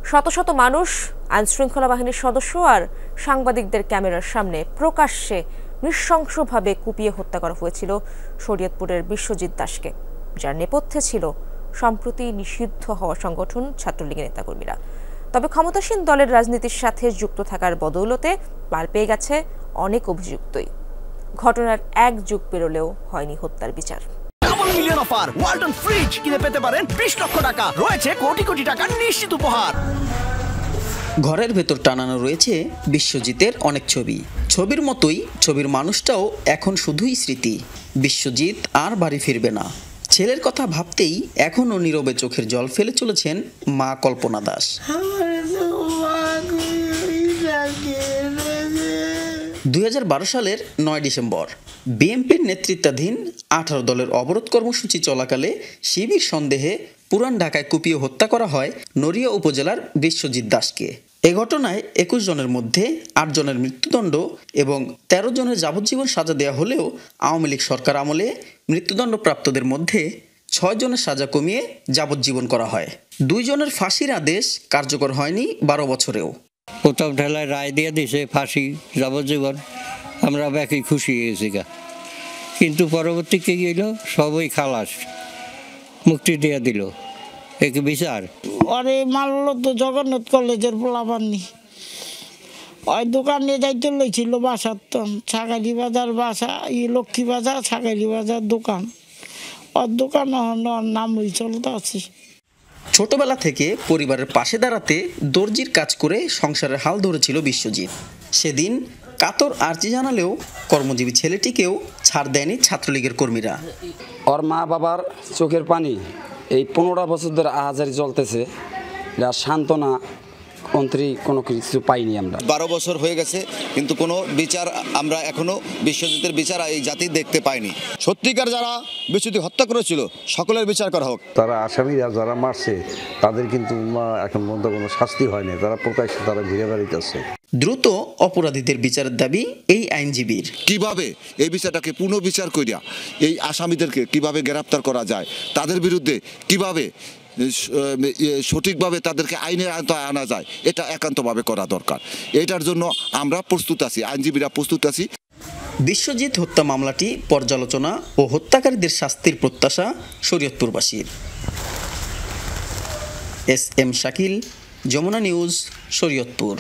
শত শত মানুষ, আইনশৃঙ্খলা বাহিনীর সদস্য আর সাংবাদিকদের ক্যামেরার সামনে প্রকাশ্যে নৃশংসভাবে কুপিয়ে হত্যা করা হয়েছিল শরীয়তপুরের বিশ্বজিৎ দাসকে, যার নেপথ্যে ছিল সম্প্রতি নিষিদ্ধ হওয়া সংগঠন ছাত্রলীগের নেতাকর্মীরা। তবে ক্ষমতাসীন দলের রাজনীতির সাথে যুক্ত থাকার বদৌলতে পার পেয়ে গেছে অনেক অভিযুক্তই। ঘটনার এক যুগ পেরোলেও হয়নি হত্যার বিচার। মিলিয়ন অফার ওয়ালটন ফ্রিজ কিনে পেতে পারেন 20 লক্ষ টাকা, রয়েছে কোটি কোটি টাকার নিশ্চিত উপহার। ঘরের ভেতর টানানো রয়েছে বিশ্বজিতের অনেক ছবি। ছবির মতোই ছবির মানুষটাও এখন শুধুই স্মৃতি। বিশ্বজিৎ আর বাড়ি ফিরবে না। ছেলের কথা ভাবতেই এখনও নীরবে চোখের জল ফেলে চলেছেন মা কল্পনা দাস। 2012 সালের 9 ডিসেম্বর বিএনপির নেতৃত্বাধীন 18 দলের অবরোধ কর্মসূচি চলাকালে শিবির সন্দেহে পুরান ঢাকায় কুপিয়ে হত্যা করা হয় নড়িয়া উপজেলার বিশ্বজিৎ দাসকে। এ ঘটনায় 21 জনের মধ্যে 8 জনের মৃত্যুদণ্ড এবং 13 জনের যাবজ্জীবন সাজা দেওয়া হলেও আওয়ামী লীগ সরকার আমলে মৃত্যুদণ্ডপ্রাপ্তদের মধ্যে 6 জনের সাজা কমিয়ে যাবজ্জীবন করা হয়। 2 জনের ফাঁসির আদেশ কার্যকর হয়নি 12 বছরেও। প্রথম ঢেলায় রায় দিয়ে দিয়েছে ফাঁসি, যাবজ্জীবন। আমরা ব্যাকি খুশি হয়েছি গা, কিন্তু পরবর্তী কি গেল, সবই খালাস, মুক্তি দিয়ে দিল। এক বিচার আরে মারল তো জগন্নাথ কলেজের পোলাপানি। ওই দোকান নিয়ে যাইতে লইছিল বাসার, তো ছাগালি বাজার বাসা, লক্ষ্মী বাজার ছাগালি বাজার দোকান। ওর দোকান নামই চলতে আছি। ছোটবেলা থেকে পরিবারের পাশে দাঁড়াতে দর্জির কাজ করে সংসারের হাল ধরেছিল বিশ্বজিৎ। সেদিন কাতর আর্জি জানালেও কর্মজীবী ছেলেটিকেও ছাড় দেয়নি ছাত্রলীগের কর্মীরা। ওর মা বাবার চোখের পানি এই 15 বছর ধরে আহাজারি চলতেছে, যা সান্ত্বনা মন্ত্রী কোনো কিছু পাইনি আমরা। 12 বছর হয়ে গেছে, কিন্তু কোনো বিচার আমরা এখনো বিশ্বজিতের বিচার এই জাতি দেখতে পাইনি। সত্যিকার যারা বিশ্বজিৎ হত্যা করেছিল সকলের বিচার করা হোক। তারা আসামিরা যারা মারছে তাদের কিন্তু এখন পর্যন্ত কোনো শাস্তি হয়নি, তারা প্রকাশ্যে তারা ঘিরে বেড়াইতেছে। দ্রুত অপরাধীদের বিচারের দাবি এই আইনজীবীর। কিভাবে এই বিচারটাকে পুনর্বিচার করিয়া এই আসামিদেরকে কিভাবে গ্রেপ্তার করা যায়, তাদের বিরুদ্ধে কিভাবে সঠিকভাবে তাদেরকে আইনের আওতায় আনা যায়, এটা একান্তভাবে করা দরকার। এটার জন্য আমরা প্রস্তুত আছি, আইনজীবীরা প্রস্তুত আছি। বিশ্বজিৎ হত্যা মামলাটি পর্যালোচনা ও হত্যাকারীদের শাস্তির প্রত্যাশা শরীয়তপুরবাসীর। S M Shakil, Jamuna news, Shariatpur.